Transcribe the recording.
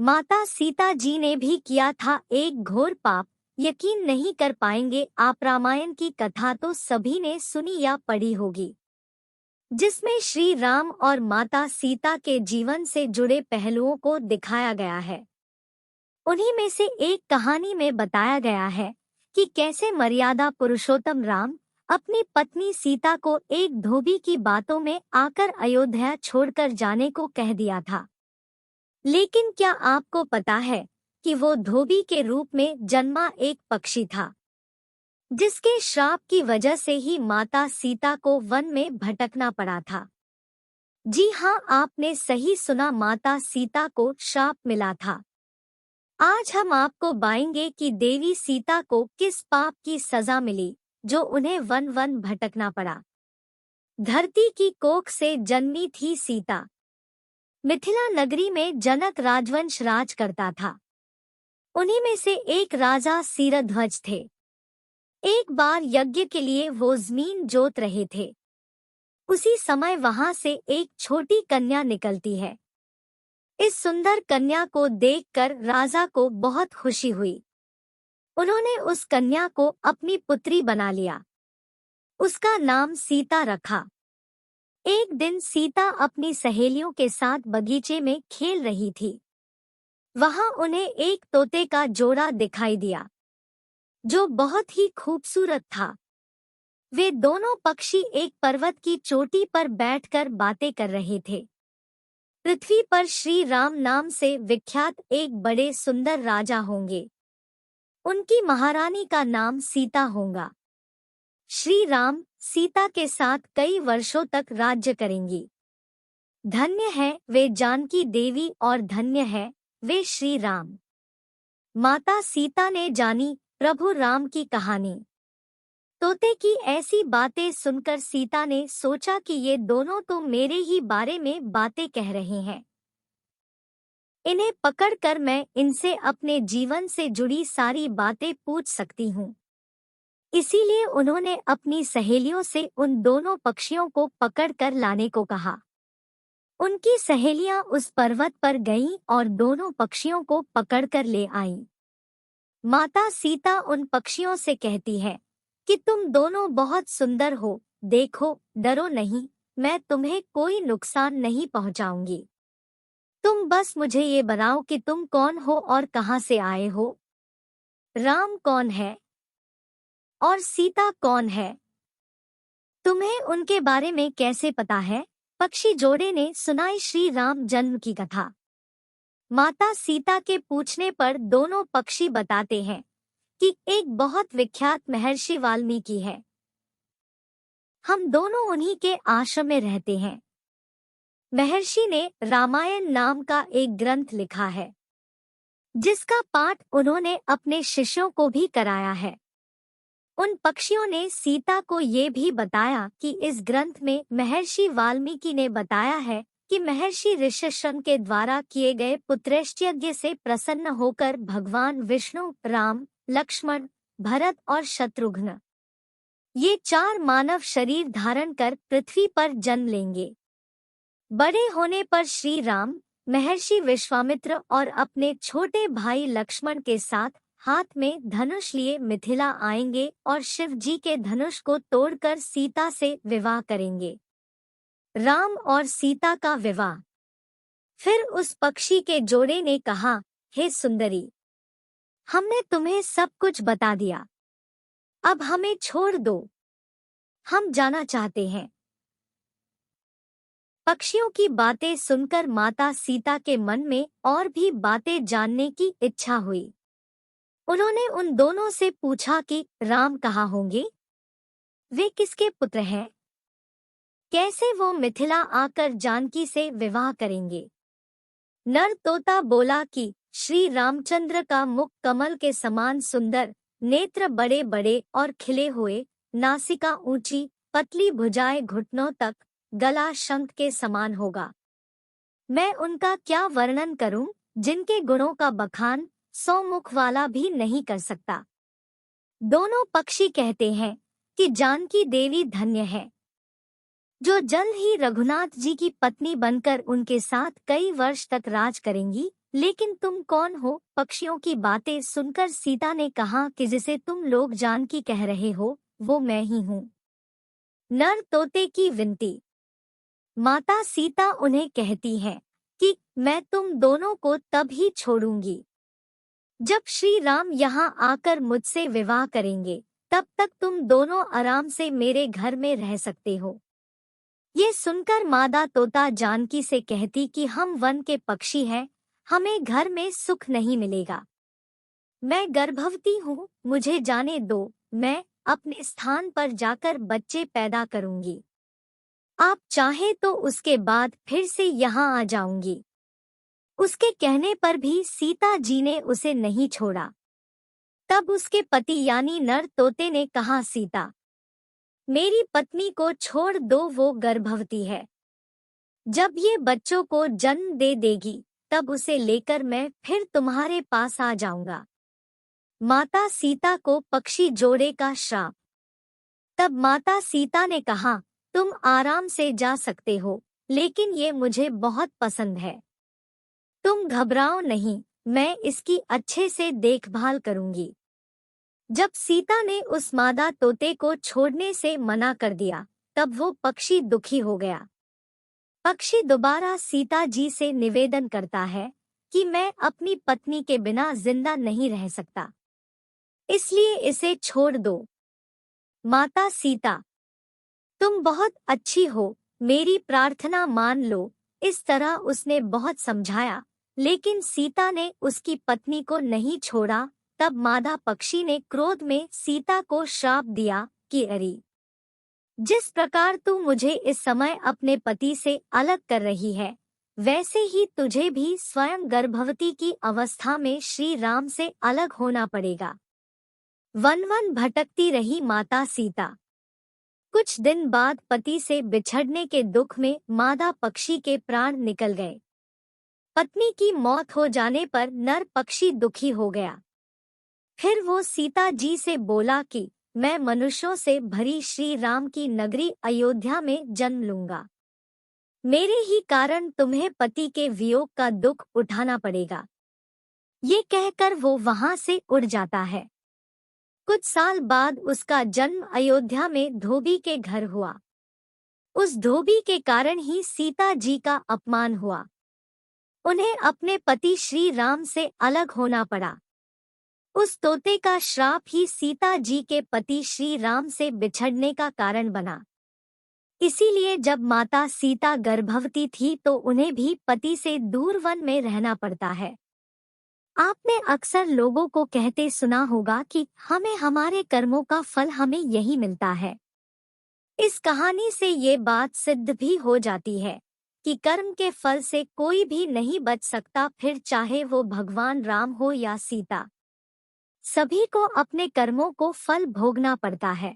माता सीता जी ने भी किया था एक घोर पाप। यकीन नहीं कर पाएंगे आप, रामायण की कथा तो सभी ने सुनी या पढ़ी होगी, जिसमें श्री राम और माता सीता के जीवन से जुड़े पहलुओं को दिखाया गया है। उन्हीं में से एक कहानी में बताया गया है कि कैसे मर्यादा पुरुषोत्तम राम अपनी पत्नी सीता को एक धोबी की बातों में आकर अयोध्या छोड़कर जाने को कह दिया था। लेकिन क्या आपको पता है कि वो धोबी के रूप में जन्मा एक पक्षी था, जिसके श्राप की वजह से ही माता सीता को वन में भटकना पड़ा था। जी हाँ, आपने सही सुना, माता सीता को श्राप मिला था। आज हम आपको बताएंगे कि देवी सीता को किस पाप की सजा मिली जो उन्हें वन वन भटकना पड़ा। धरती की कोख से जन्मी थी सीता। मिथिला नगरी में जनक राजवंश राज करता था। उन्हीं में से एक राजा सिरध्वज थे। एक बार यज्ञ के लिए वो जमीन जोत रहे थे। उसी समय वहां से एक छोटी कन्या निकलती है। इस सुंदर कन्या को देखकर राजा को बहुत खुशी हुई। उन्होंने उस कन्या को अपनी पुत्री बना लिया। उसका नाम सीता रखा। एक दिन सीता अपनी सहेलियों के साथ बगीचे में खेल रही थी। वहां उन्हें एक तोते का जोड़ा दिखाई दिया, जो बहुत ही खूबसूरत था। वे दोनों पक्षी एक पर्वत की चोटी पर बैठकर बातें कर रहे थे। पृथ्वी पर श्री राम नाम से विख्यात एक बड़े सुंदर राजा होंगे। उनकी महारानी का नाम सीता होगा। श्री राम सीता के साथ कई वर्षों तक राज्य करेंगी। धन्य है वे जानकी देवी और धन्य है वे श्री राम। माता सीता ने जानी प्रभु राम की कहानी। तोते की ऐसी बातें सुनकर सीता ने सोचा कि ये दोनों तो मेरे ही बारे में बातें कह रहे हैं। इन्हें पकड़कर मैं इनसे अपने जीवन से जुड़ी सारी बातें पूछ सकती हूँ। इसीलिए उन्होंने अपनी सहेलियों से उन दोनों पक्षियों को पकड़कर लाने को कहा। उनकी सहेलियां उस पर्वत पर गईं और दोनों पक्षियों को पकड़कर ले आईं। माता सीता उन पक्षियों से कहती है कि तुम दोनों बहुत सुंदर हो, देखो, डरो नहीं, मैं तुम्हें कोई नुकसान नहीं पहुंचाऊंगी। तुम बस मुझे ये बताओ कि तुम कौन हो और कहां से आए हो। राम कौन है और सीता कौन है, तुम्हें उनके बारे में कैसे पता है? पक्षी जोड़े ने सुनाई श्री राम जन्म की कथा। माता सीता के पूछने पर दोनों पक्षी बताते हैं कि एक बहुत विख्यात महर्षि वाल्मीकि है। हम दोनों उन्हीं के आश्रम में रहते हैं। महर्षि ने रामायण नाम का एक ग्रंथ लिखा है, जिसका पाठ उन्होंने अपने शिष्यों को भी कराया है। उन पक्षियों ने सीता को ये भी बताया कि इस ग्रंथ में महर्षि वाल्मीकि ने बताया है कि महर्षि ऋषिशृंग के द्वारा किए गए पुत्रैष्ठ यज्ञ से प्रसन्न होकर भगवान विष्णु, राम, लक्ष्मण, भरत और शत्रुघ्न, ये 4 मानव शरीर धारण कर पृथ्वी पर जन्म लेंगे। बड़े होने पर श्री राम महर्षि विश्वामित्र और अपने छोटे भाई लक्ष्मण के साथ हाथ में धनुष लिए मिथिला आएंगे और शिव जी के धनुष को तोड़कर सीता से विवाह करेंगे। राम और सीता का विवाह। फिर उस पक्षी के जोड़े ने कहा, हे सुंदरी, हमने तुम्हें सब कुछ बता दिया, अब हमें छोड़ दो, हम जाना चाहते हैं। पक्षियों की बातें सुनकर माता सीता के मन में और भी बातें जानने की इच्छा हुई। उन्होंने उन दोनों से पूछा कि राम कहाँ होंगे, वे किसके पुत्र हैं, कैसे वो मिथिला आकर जानकी से विवाह करेंगे। नर तोता बोला कि श्री रामचंद्र का मुख कमल के समान सुंदर, नेत्र बड़े बड़े और खिले हुए, नासिका ऊंची, पतली भुजाएं घुटनों तक, गला शंख के समान होगा। मैं उनका क्या वर्णन करूं, जिनके गुणों का बखान 100 मुख वाला भी नहीं कर सकता। दोनों पक्षी कहते हैं कि जानकी देवी धन्य है, जो जल्द ही रघुनाथ जी की पत्नी बनकर उनके साथ कई वर्ष तक राज करेंगी। लेकिन तुम कौन हो? पक्षियों की बातें सुनकर सीता ने कहा कि जिसे तुम लोग जानकी कह रहे हो वो मैं ही हूँ। नर तोते की विनती। माता सीता उन्हें कहती है कि मैं तुम दोनों को तब ही छोड़ूंगी जब श्री राम यहाँ आकर मुझसे विवाह करेंगे। तब तक तुम दोनों आराम से मेरे घर में रह सकते हो। ये सुनकर मादा तोता जानकी से कहती कि हम वन के पक्षी हैं, हमें घर में सुख नहीं मिलेगा। मैं गर्भवती हूँ, मुझे जाने दो, मैं अपने स्थान पर जाकर बच्चे पैदा करूंगी। आप चाहे तो उसके बाद फिर से यहाँ आ जाऊंगी। उसके कहने पर भी सीता जी ने उसे नहीं छोड़ा। तब उसके पति यानी नर तोते ने कहा, सीता, मेरी पत्नी को छोड़ दो, वो गर्भवती है। जब ये बच्चों को जन्म दे देगी तब उसे लेकर मैं फिर तुम्हारे पास आ जाऊंगा। माता सीता को पक्षी जोड़े का श्राप। तब माता सीता ने कहा, तुम आराम से जा सकते हो, लेकिन ये मुझे बहुत पसंद है। तुम घबराओ नहीं, मैं इसकी अच्छे से देखभाल करूंगी। जब सीता ने उस मादा तोते को छोड़ने से मना कर दिया तब वो पक्षी दुखी हो गया। पक्षी दोबारा सीता जी से निवेदन करता है कि मैं अपनी पत्नी के बिना जिंदा नहीं रह सकता, इसलिए इसे छोड़ दो। माता सीता, तुम बहुत अच्छी हो, मेरी प्रार्थना मान लो। इस तरह उसने बहुत समझाया, लेकिन सीता ने उसकी पत्नी को नहीं छोड़ा। तब मादा पक्षी ने क्रोध में सीता को श्राप दिया कि अरे, जिस प्रकार तू मुझे इस समय अपने पति से अलग कर रही है, वैसे ही तुझे भी स्वयं गर्भवती की अवस्था में श्री राम से अलग होना पड़ेगा। वन वन भटकती रही माता सीता। कुछ दिन बाद पति से बिछड़ने के दुख में मादा पक्षी के प्राण निकल गए। पत्नी की मौत हो जाने पर नर पक्षी दुखी हो गया। फिर वो सीता जी से बोला कि मैं मनुष्यों से भरी श्री राम की नगरी अयोध्या में जन्म लूंगा। मेरे ही कारण तुम्हें पति के वियोग का दुख उठाना पड़ेगा। ये कहकर वो वहां से उड़ जाता है। कुछ साल बाद उसका जन्म अयोध्या में धोबी के घर हुआ। उस धोबी के कारण ही सीता जी का अपमान हुआ। उन्हें अपने पति श्री राम से अलग होना पड़ा। उस तोते का श्राप ही सीता जी के पति श्री राम से बिछड़ने का कारण बना। इसीलिए जब माता सीता गर्भवती थी तो उन्हें भी पति से दूर वन में रहना पड़ता है। आपने अक्सर लोगों को कहते सुना होगा कि हमें हमारे कर्मों का फल हमें यही मिलता है। इस कहानी से ये बात सिद्ध भी हो जाती है कि कर्म के फल से कोई भी नहीं बच सकता, फिर चाहे वो भगवान राम हो या सीता। सभी को अपने कर्मों को फल भोगना पड़ता है।